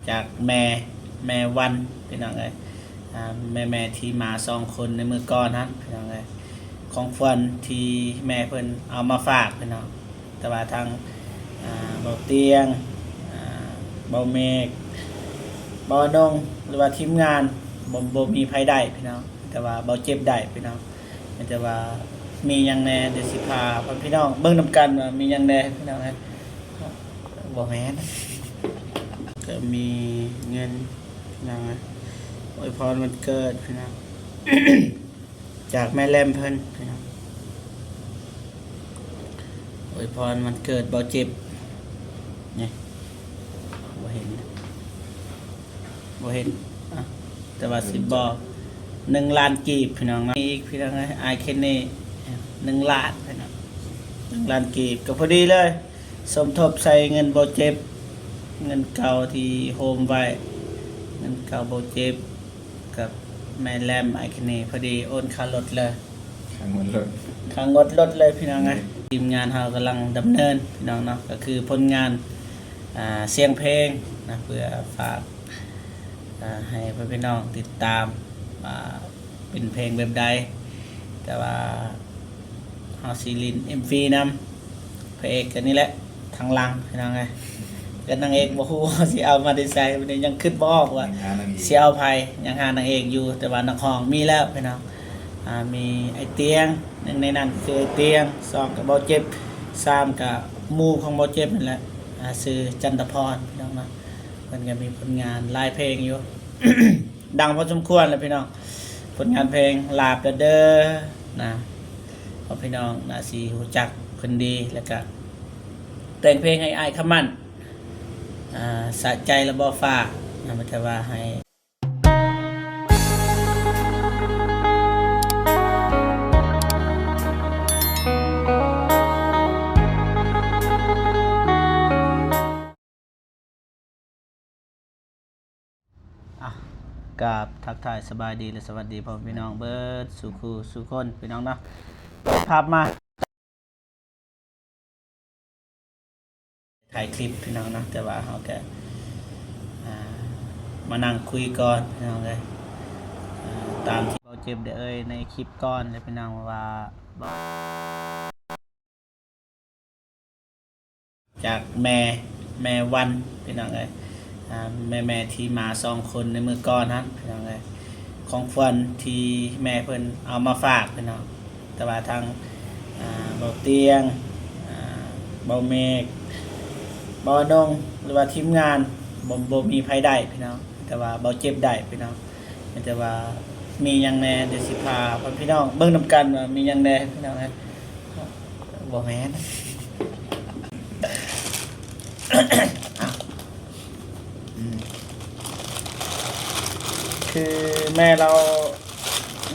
จากแม่วันพี่น้องเอ้ยแม่ที่มา2 คนในมือก่อนนั้นพี่น้องเอ้ยของขวัญที่แม่เพิ่นเอามาฝากพี่น้องแต่ว่าทางเบาเตียงเบาเมฆเบานงหรือว่าทีมงานบ่มีไผได้พี่น้องแต่ว่าเบาเจ็บได้พี่น้องแต่ว่ามีหยังแน่เดี๋ยวสิพาพี่น้องเบิ่งนำกันว่ามีหยังแน่พี่น้องบ่แม่นก็มีเงินยังไงอวยพรวันเกิดพี่น้อง จากแม่แรมเพิ่นพี่น้องอวยพรวันเกิดเบาเจ็บนี่บ่เห็นแต่ว่าสิบอก1 ล้านกีบพี่น้องนะอีกพี่น้องไอเคนนี่1 ล้านพี่น้อง1 ล้านกีบก็พอดีเลยสมทบใส่เงินเบาเจ็บเงินเก่าที่โฮมไว้เงินเก่าเบาเจ็บกับแม่แรมไอเคนนี่พอดีโอนค่ารถเลยค่างดรถเลยพี่น้องไงทีมงานเรากำลังดำเนินพี่น้องเนาะก็คือผลงานเสียงเพลงนะเพื่อฝากให้พี่น้องติดตามเป็นเพลงแบบใดแต่ว่าเฮาสิลิน MV นำพระเอกกันนี่แหละทางหลังพี่น้องไงก็นางเอกบ่ฮู้สิเอามาได้ใส่มันยังคิดบ่ออกว่าสิเอาไผยังหานางเอกอยู่แต่ว่านักร้องมีแล้วพี่น้องมีไอ้เตียง1ในนั้นคือไอ้เตียง2ก็เบาเจ็บ3ก็หมู่ของเบาเจ็บนั่นแหละชื่อจันทพรพี่น้องเนาะเพิ่นก็มีผลงานหลายเพลงอยู่ ดังพอสมควรแล้วพี่น้องผลงานเพลงลาบเด้อนะพอพี่น้องน่าสิรู้จักเพิ่นดีแล้วก็แต่งเพลงให้อ้ายคำมั่นสะใจและบ่ฟ้านะมันจะว่าให้กับทักทายสบายดีและสวัสดีพ่อพี่น้องเบิร์ดสุขูสุคนพี่น้องเนาะภาพมาถ่ายคลิปพี่น้องนะแต่ว่าเขาแกมานั่งคุยก่อนพี่น้องเลยตามที่เราเจ็บเอ้ยในคลิปก่อนเลยพี่น้องว่าจากแม่วันพี่น้องเลยแม่ที่มา2 คนในมือก่อนนั้นพี่น้องเลยของขวัญที่แม่เพิ่นเอามาฝากพี่น้องแต่ว่าทางเบาเตียงเบาเมฆเบานงหรือว่าทีมงานบ่มีไผได้พี่น้องแต่ว่าเบาเจ็บได้พี่น้องแต่ว่ามีหยังแน่เดี๋ยวสิพาพี่น้องเบิ่งนำกันว่ามีหยังแน่พี่น้องบ่แม่น คือแม่เรา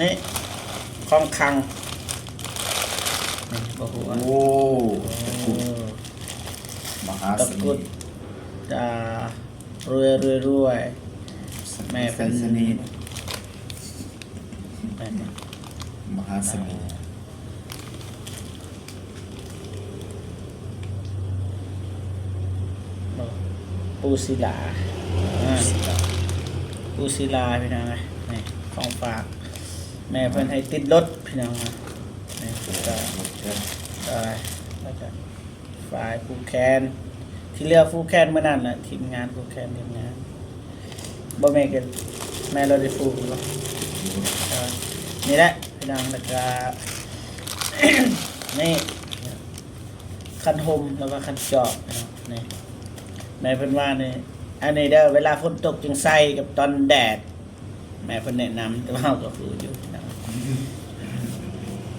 นี่คล่องคังโอ้โหมหาตะกุดรวยแม่เป็นสนิทมหาสนิทปูศิลาพี่น้องนะนี่ของฝากแม่เพิ่นให้ติดรถพี่น้องนะนี่ก็แล้วก็ฝ่ายผู้แคนที่เลือกผู้แคนเมื่อนั้นแหละทีมงานผู้แคนทีมงานบ่แม่กันแม่เราได้ฟูบ่นี่แหละพี่น้องแล้วก็ นี่คันหมแล้วก็คันจอบนี่แม่เพิ่นว่านี่อันนี้เด้อเวลาฝนตกจึงใส่กับตอนแดดแม่เพิ่นแนะนำแต่ว่าก็คืออยู่นะ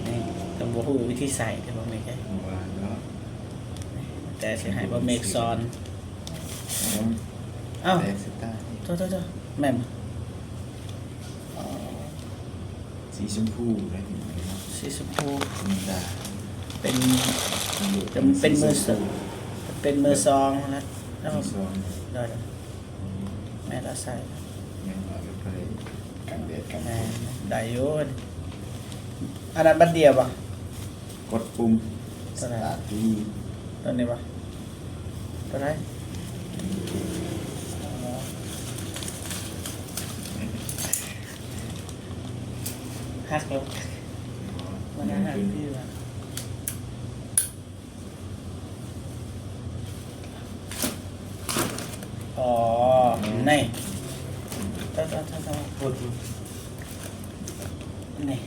นี่ต้องบ่ฮู้วิธีใส่แต่บ่แม่นแต่สิให้บ่เมกซอนอ้าวโทษแม่นสีชมพูอะไรอย่างเงี้ยสีชมพูเป็นมือซองนะได้แม่ละใส่กันเด็ดกันได้อยู่อันนั้นบัดเดียวป่ะกดปุ่มสตาร์ทที่ตอนนี้ป่ะตัวไหน หักลงมันหักที่ว่าอ๋อนี่ถ้าพูดนี่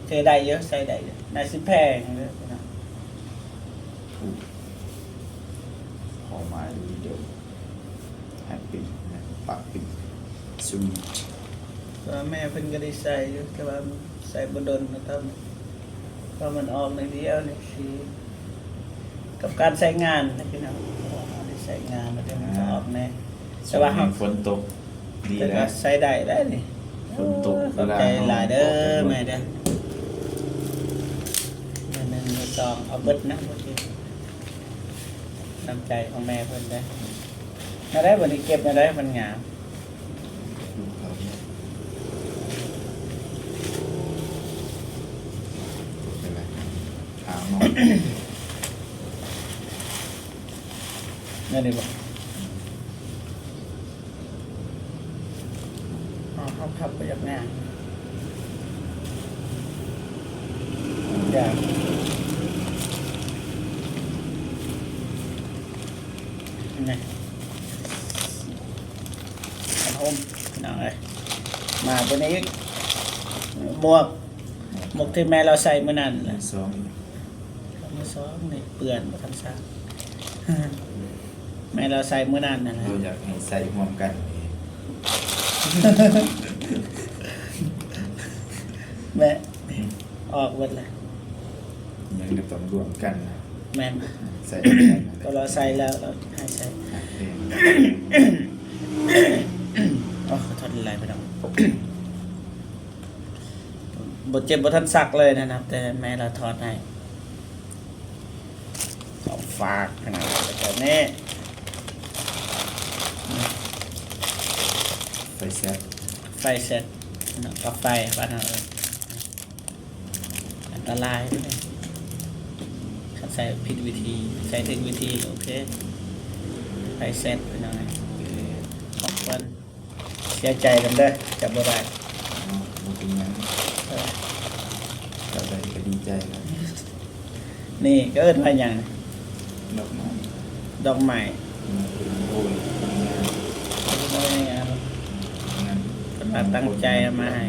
เจอได้เยอะใส่ได้เยอะได้สิแพงเลยนะ พอมาดูเดี๋ยวแฮปปี้นะปากปิดสวีท ก็แม่เพิ่นก็ได้ใส่อยู่แต่ว่าใส่บ่ดนนะครับเพราะมันออกในเดียวนี่สิกับการใช้งานนะพี่น้องได้ใช้งานแล้วเดี๋ยวมันจะออกแน่แต่ว่า ฝนตกดี แต่ แล้ ก็ ว ใช้ได้ได้นี่ ฝนตก ขอบใจหลายเด้อแม่เด้อหนึ่งมือสองเอาเบิดนะเมื่อกี้น้ำใจของแม่เพิ่นได้มาได้วันนี้เก็บมาได้มันงาม ดูเขาเนี่ยเป็นไรถามน้อง นี่ดิบอกขับไปจากงานอยากนี่ขนมหน่อยมาตัวนี้หมวกที่แม่เราใส่เมื่อนั้นแหละ สอง มือซ้อมนี่เปื่อนมาทำซัก แม่เราใส่เมื่อนั้นนั่นแหละ เราอยากให้ใส่รวมกัน แม่ออกหมดเลย ยังจะต้องรวมกันนะ แม่น ใส่ด้วยกัน ก็เราใส่แล้วเราให้ใส่ หักเอง อ๋อทอดลายไปดอก บทเจ็บบทท่านซักเลยนะครับ แต่แม่เราทอดให้ของฝากขนาดแบบนี้ ไฟแซ่บ ไฟเสร็จกับไฟบ้านเราอันตรายด้วยถ้าใส่ผิดวิธีใส่ถึงวิธีโอเคไฟเสร็จไปหน่อยของเพิ่นเสียใจกันเด้อจับบ่ได้ มันเป็นยัง เออ เราได้ก็ดีใจแล้ว นี่ก็เอิ้นว่าหยัง ดอกไม้ ดอกไม้ โอ้ย โอ้ยงาน งาน เพิ่นว่าตั้งใจเอามาให้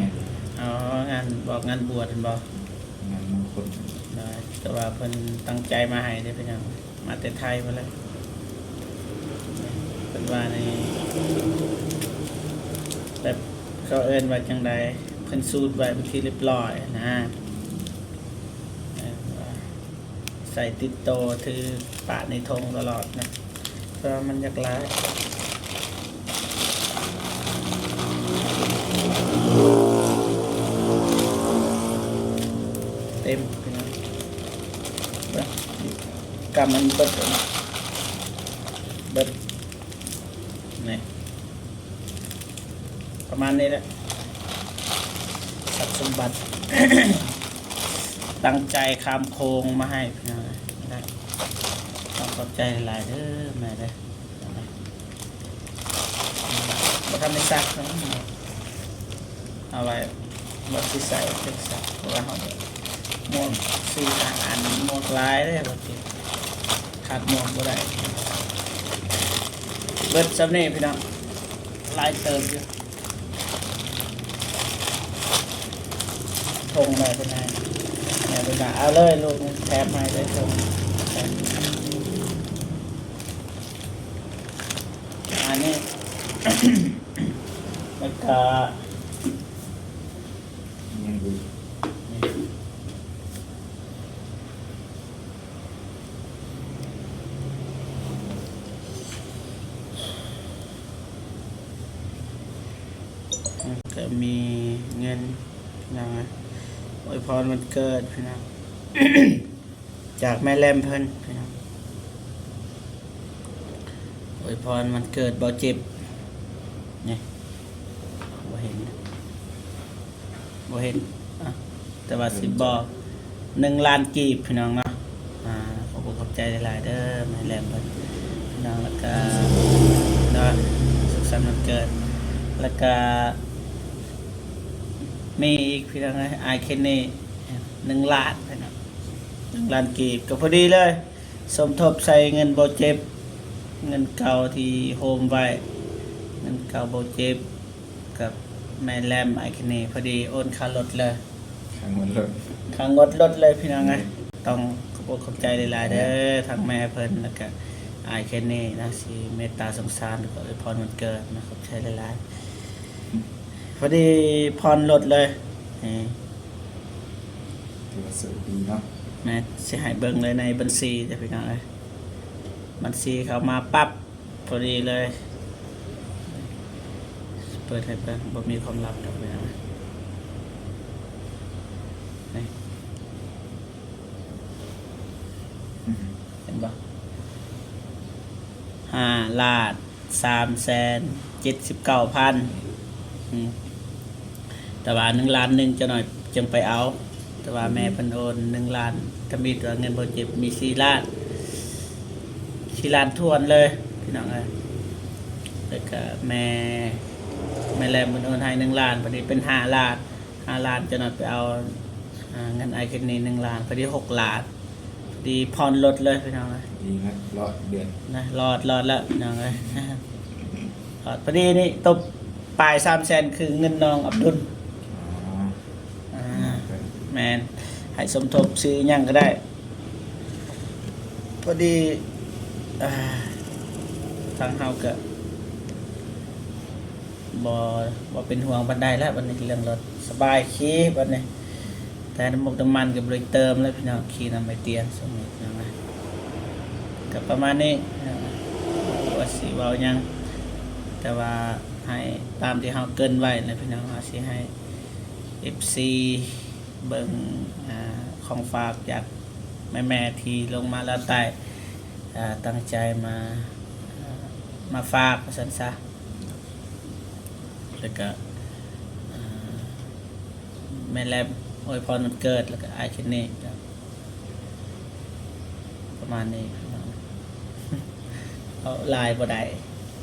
อ๋องานบอกงานบวชเพิ่นบอก งานมงคล ได้แต่ว่าเพิ่นตั้งใจมาให้ได้อเป็นหยังมาแต่ไทยมาเลยเพิ่นว่านี่แบบเขาเอิ้นว่าจังใดเพิ่นสูตรไว้เป็นที่เรียบร้อยนะใส่ติดโตถือปะในธงตลอดนะเพราะว่ามันอยากร้ายเต็มพี่น้องเบิ่งกำมันเบิดเลยนะเบิดนี่ประมาณนี้แหละทรัพย์สมบัติ ตั้งใจคามโคงมาให้พี่น้องได้ต้องขอบใจหลายๆเด้อแม่เด้อมาทำในซักเนาะเอาไว้บัดสิใส่เพ็กซักเพราะว่าเขาหมวกสี่อันหมวกลายได้บัดสิขาดหมวกบ่ได้เบิดสำเนีพี่น้องลายเติมอยู่ทงได้เป็นไงเนี่ยเป็นไงเอาเลยลูกแถมมาได้ทงอันนี้ แล้วก็ ยังดู ก็มีเงินยังไงอวยพรวันเกิดพี่น้อง จากแม่แรมเพิ่นพี่น้องอวยพรวันเกิดบ่เจ็บนี่บ่เห็นอ่ะแต่ว่าสิบอก1,000,000 กีบพี่น้องเนาะขอบคุณขอบใจหลายๆเด้อแม่แรมเพิ่นพี่น้องแล้วก็เนาะสุขสันต์วันเกิดแล้วก็ มีอีกพี่น้องไอเคนนี่1 ล้านพี่น้อง1 ล้านกีบก็พอดีเลยสมทบใส่เงินบ่เจ็บเงินเก่าที่โฮมไว้เงินเก่าบ่เจ็บกับแม่แรมไอเคนนี่พอดีโอนค่ารถเลย ข้างบนเลย ค่างดรถเลยพี่น้องไงต้องขอบใจหลายๆเด้อทางแม่เพิ่นแล้วก็ไอเคนนี่นะสิเมตตาสงสารแล้วก็อวยพรวันเกิดนะขอบใจหลายๆพอดีพรรถเลยนี่ ถือว่าสวยดีเนาะ แม่สิให้เบิ่งเลยในบัญชีจ้ะพี่น้องเอ้ยบัญชีเขามาปั๊บพอดีเลยเปิดให้เบิ่งบ่มีความลับดอกพี่น้องนี่เห็นบ่5,379,000แต่ว่า1 ล้านจะหน่อยจึงไปเอาแต่ว่าแม่เพิ่นโอน1 ล้านถ้ามีตัวเงินบ่เจ็บมี4 ล้านทวนเลยพี่น้องเอ้ยแล้วก็แม่แลมเพิ่นโอนให้1 ล้านพอดีเป็น5 ล้านจะหน่อยไปเอาเงินไอเคนนี่1 ล้านพอดี6 ล้านพอดีผ่อนรถเลยพี่น้องเอ้ย ดีนะรอดเดือน นะรอดแล้วพี่น้องเอ้ยรอดพอดีนี่ตบปลาย300,000คือเงินน้องอับดุล อ๋อ แมนให้สมทบซื้อหยังก็ได้พอดีทางเฮาก็บ่เป็นห่วงบันไดแล้ววันนี้เรื่องรถสบายขี่บัดนี้แต่น้ำมันก็บ่ได้เติมแล้วพี่น้องขี่นำไปเตียงสมมุตินะก็ประมาณนี้ว่าสิเว้าหยังแต่ว่าให้ตามที่เฮาเกริ่นไว้นะพี่น้องเฮาสิให้ FC เบิ่งของฝากจากแม่ๆที่ลงมาแล้วใต้ตั้งใจมาฝากซั่นซะแล้วก็แม่แลบอวยพรวันเกิดแล้วก็ไอเคนนี่ประมาณนี้เอาลายบ่ได้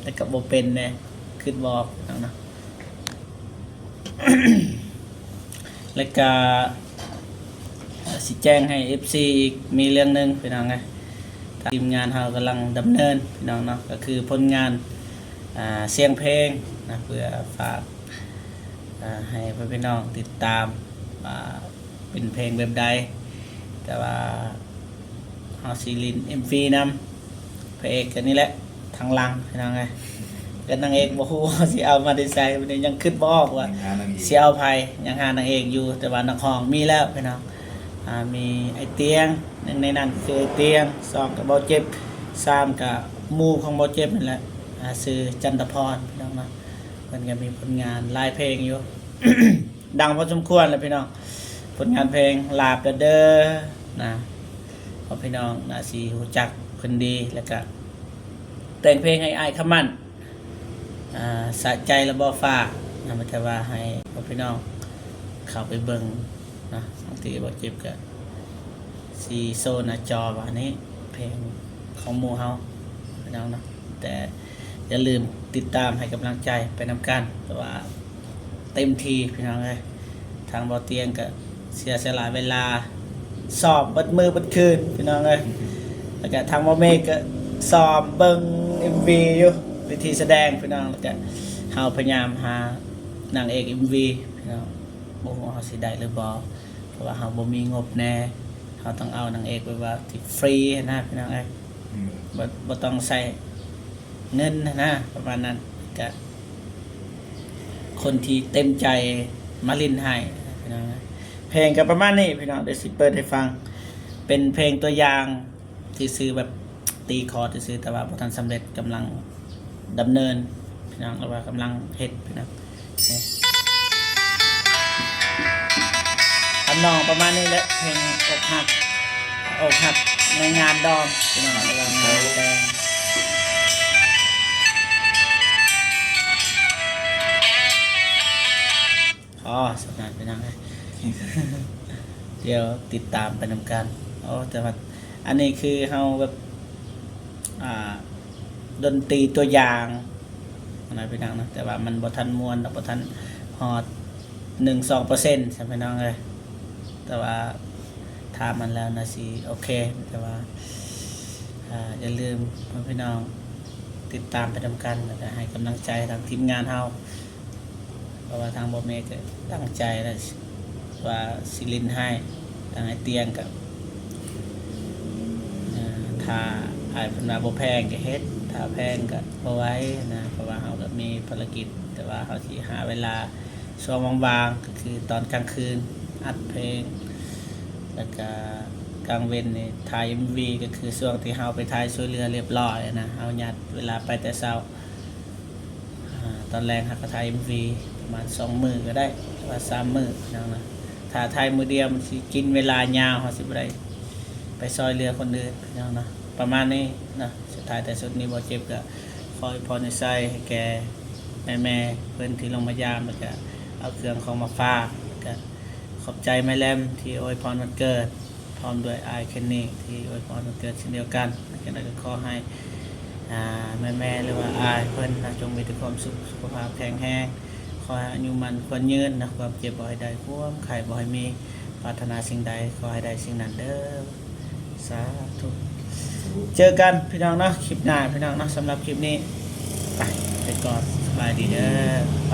แต่ก็บ่เป็นแน่คิดบอกเนาะ แล้วก็สิแจ้งให้ FC อีกมีเรื่องหนึงพี่น้องไงทีมงานเรากำลังดำเนินพี่น้องเนาะก็คือผลงานเสียงเพลงนะเพื่อฝากให้พี่น้องติดตามเป็นเพลงแบบใดแต่ว่าเฮาสิลิน MV นำพระเอกกันนี่แหละทางหลังพี่น้องไงก็นางเอกบ่ฮู้ว่าสิเอามาได้ใส่มันยังคิดบ่ออกว่า งานนั่งอีก เสียเอาภัยยังหานางเอกอยู่แต่ว่านักห้องมีแล้วพี่น้องมีไอเตียงหนึ่งในนั้นคือไอเตียง2กับเบาเจ็บ3กับหมู่ของเบาเจ็บนั่นแหละชื่อจันทพรพี่น้องเนาะเพิ่นก็มีผลงานหลายเพลงอยู่ ดังพอสมควรแล้วพี่น้องผลงานเพลงลาบเด้อนะพอพี่น้องน่าสิรู้จักเพิ่นดีแล้วก็แต่งเพลงให้อ้ายคำมั่นสะใจระบอฟ้านะมันจะว่าให้พี่น้องเข้าไปเบิ่งนะบางทีบ่เจ็บก็ซีโซหน้าจอว่านี้เพลงของหมู่เฮาพี่น้องเนาะแต่อย่าลืมติดตามให้กำลังใจไปนำกันแต่ว่าเต็มทีพี่น้องเอ้ยทางบ่เตียงก็เสียสละเวลาสอบเบิดมือเบิดคืนพี่น้องเอ้ยแล้วก็ทางบ่เมฆก็สอบเบิ่ง MV อยู่วิธีแสดงพี่น้องแล้วก็เฮาพยายามหานางเอก MV พี่น้องบ่ฮู้ว่าเฮาสิได้หรือบ่เพราะว่าเฮาบ่มีงบแน่เฮาต้องเอานางเอกไปว่าที่ฟรีนะพี่น้องเอ้ยบ่ต้องใส่เงินนะประมาณนั้นก็คนที่เต็มใจมาเล่นให้พี่น้องนะเพลงก็ประมาณนี้พี่น้องเดี๋ยวสิเปิดให้ฟังเป็นเพลงตัวอย่างที่ซื้อแบบตีคอร์ดซื้อแต่ว่าบ่ทันสำเร็จกำลังดำเนินพี่น้องหรือว่ากำลังเฮ็ดพี่น้องทำนองประมาณนี้แหละเพลงอกหักในงานดอมพี่น้องระวังงานแดงสำนักพี่น้องเลย เดี๋ยวติดตามไปนำกันแต่ว่าอันนี้คือเฮาแบบดนตรีตัวอย่างอะไรไปดังนะแต่ว่ามันบ่ทันมวนบ่ทันฮอด 1-2%ใช่ไหมน้องเลยแต่ว่าถ้ามันแล้วนะสิโอเคแต่ว่าอย่าลืมพี่น้องติดตามไปทำกันแล้วก็ให้กำลังใจทางทีมงานเฮาเพราะว่าทางบ่เมก็ตั้งใจแล้วว่าสิลินให้ทางไอเตียงกับถ้าอายเพิ่นว่าบ่แพงก็เฮ็ดถ้าแพงก็บ่ไหว้นะเพราะว่าเฮาก็มีภารกิจแต่ว่าเฮาสิหาเวลาช่วงว่างๆก็คือตอนกลางคืนอัดเพลงแล้วก็กลางเว้นนี่ถ่าย MV ก็คือช่วงที่เฮาไปถ่ายช่วยเรือเรียบร้อยนะเฮายัดเวลาไปแต่เช้าตอนแรกเฮาก็ถ่าย MV ประมาณ2มื้อก็ได้หรือว่า3มื้อนะถ้าถ่ายมื้อเดียวมันสิกินเวลายาวเฮาสิบ่ได้ไปซอยเรือคนอื่นนะประมาณนี้นะสุดท้ายแต่สุดนี้บ่เจ็บก็ขอให้พรในใจให้แกแม่ๆเพิ่นที่ลงมายามแล้วก็เอาเครื่องของมาฝากก็ขอบใจแม่แลมที่อวยพรวันเกิดพร้อมด้วยไอเคนนี่ที่อวยพรวันเกิดเช่นเดียวกันแล้วก็ขอให้แม่ๆหรือว่าอายเพิ่นจงมีแต่ความสุขภาพแข็งแรงขอให้อายุมันควรยืนนะความเจ็บบ่ให้ได้ความไข้บ่ให้มีปรารถนาสิ่งใดขอให้ได้สิ่งนั้นเด้อสาธุเจอกันพี่น้องเนาะคลิปหน้าพี่น้องเนาะสำหรับคลิปนี้ไปก่อนสบายดีเด้อไป